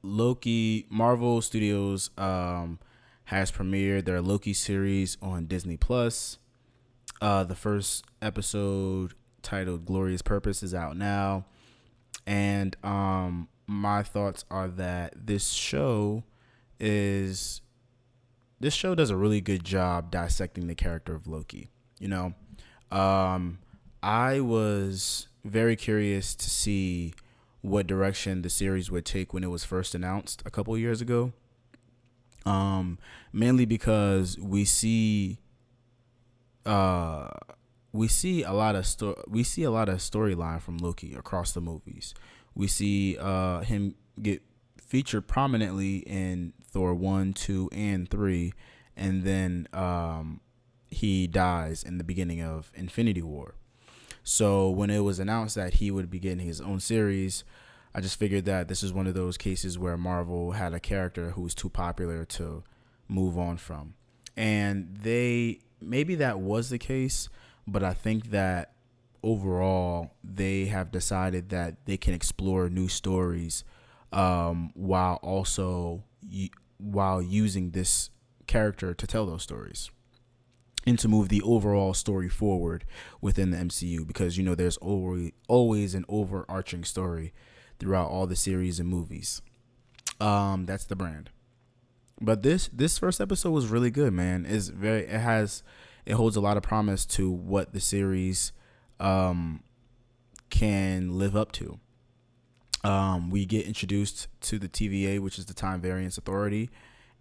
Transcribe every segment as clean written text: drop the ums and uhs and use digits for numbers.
Loki Marvel Studios has premiered their Loki series on Disney Plus. The first episode, titled "Glorious Purpose," is out now, and my thoughts are that is this show does a really good job dissecting the character of Loki. You know, um, I was very curious to see what direction the series would take when it was first announced a couple of years ago. Mainly because uh, we see a lot of storyline from Loki across the movies. We see him get featured prominently in Thor 1, 2, and 3, and then he dies in the beginning of Infinity War. So when it was announced that he would be getting his own series, I just figured that this is one of those cases where Marvel had a character who was too popular to move on from. And they maybe that was the case, but I think that overall they have decided that they can explore new stories while also while using this character to tell those stories and to move the overall story forward within the MCU, because there's always an overarching story throughout all the series and movies. That's the brand. But this first episode was really good, man. It holds a lot of promise to what the series can live up to. We get introduced to the TVA, which is the Time Variance Authority,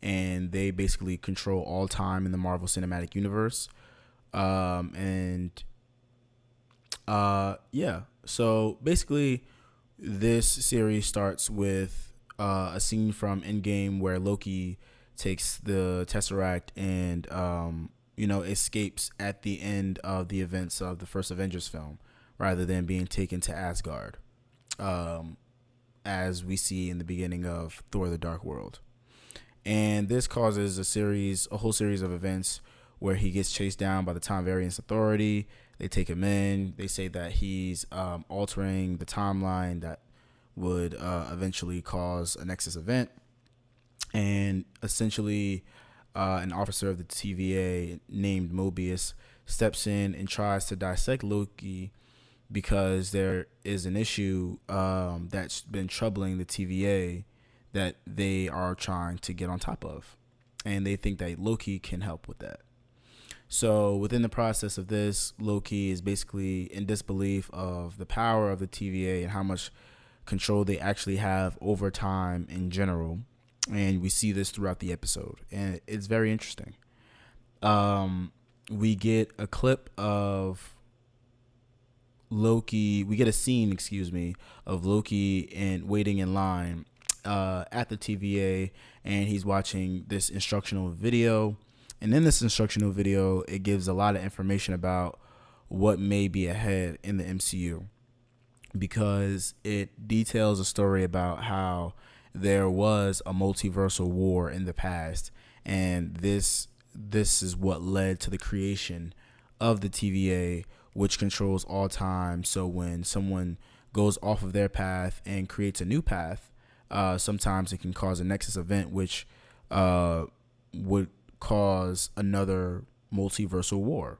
and they basically control all time in the Marvel Cinematic Universe. Yeah. So basically, this series starts with a scene from Endgame where Loki takes the Tesseract and escapes at the end of the events of the first Avengers film, rather than being taken to Asgard, as we see in the beginning of Thor: The Dark World. And this causes a whole series of events where he gets chased down by the Time Variance Authority. They take him in. They say that he's altering the timeline that would eventually cause a Nexus event. And essentially, an officer of the TVA named Mobius steps in and tries to dissect Loki, because there is an issue that's been troubling the TVA that they are trying to get on top of. And they think that Loki can help with that. So within the process of this, Loki is basically in disbelief of the power of the TVA and how much control they actually have over time in general. And we see this throughout the episode. And it's very interesting. We get a clip of Loki. We get a scene, of Loki and waiting in line at the TVA, and he's watching this instructional video. And in this instructional video, it gives a lot of information about what may be ahead in the MCU, because it details a story about how there was a multiversal war in the past, and this is what led to the creation of the TVA, which controls all time. So when someone goes off of their path and creates a new path, sometimes it can cause a Nexus event, which would cause another multiversal war.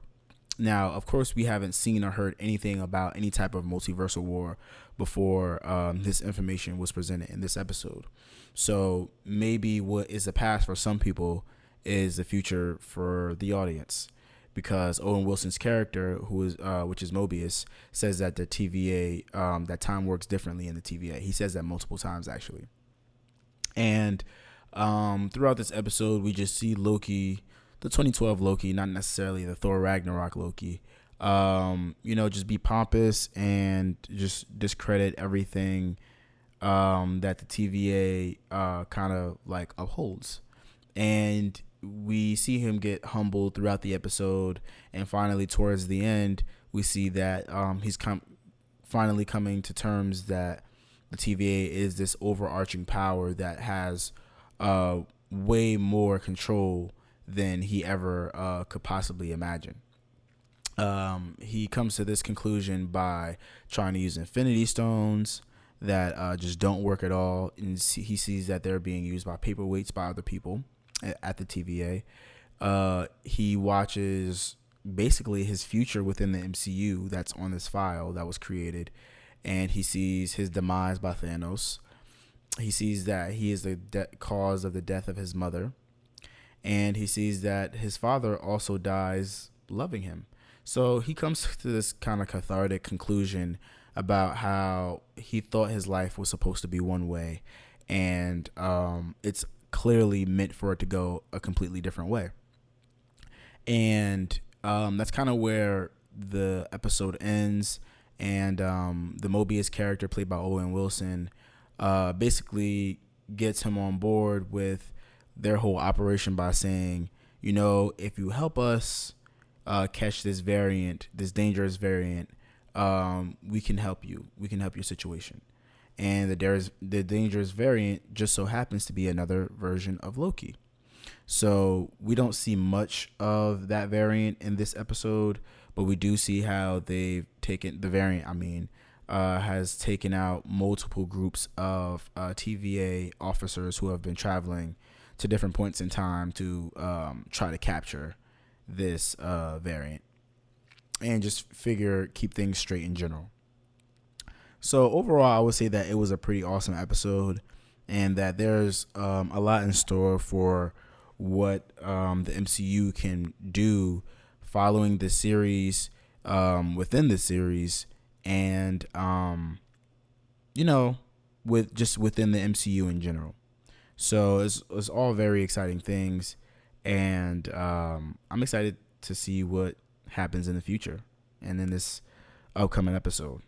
Now, of course, we haven't seen or heard anything about any type of multiversal war before this information was presented in this episode. So maybe what is the past for some people is the future for the audience, because Owen Wilson's character, which is Mobius, says that the TVA, that time works differently in the TVA. He says that multiple times, actually. And throughout this episode, we just see Loki, the 2012 Loki, not necessarily the Thor Ragnarok Loki, just be pompous and just discredit everything that the TVA kind of like upholds. And we see him get humbled throughout the episode, and finally towards the end, we see that he's finally coming to terms that the TVA is this overarching power that has way more control than he ever could possibly imagine. He comes to this conclusion by trying to use Infinity Stones that just don't work at all, and he sees that they're being used by paperweights by other people at the TVA. He watches basically his future within the MCU that's on this file that was created, and he sees his demise by Thanos. He sees that he is the cause of the death of his mother, and he sees that his father also dies loving him. So he comes to this kind of cathartic conclusion about how he thought his life was supposed to be one way, and it's clearly meant for it to go a completely different way. And that's kind of where the episode ends. And the Mobius character, played by Owen Wilson, basically gets him on board with their whole operation by saying, if you help us catch this variant, this dangerous variant, we can help you. We can help your situation. And the dangerous variant just so happens to be another version of Loki. So we don't see much of that variant in this episode, but we do see how they've taken the variant. Has taken out multiple groups of TVA officers who have been traveling to different points in time to try to capture this variant and just keep things straight in general. So overall, I would say that it was a pretty awesome episode, and that there's a lot in store for what the MCU can do following the series, within the series, and within the MCU in general. So it's all very exciting things, and I'm excited to see what happens in the future and in this upcoming episode.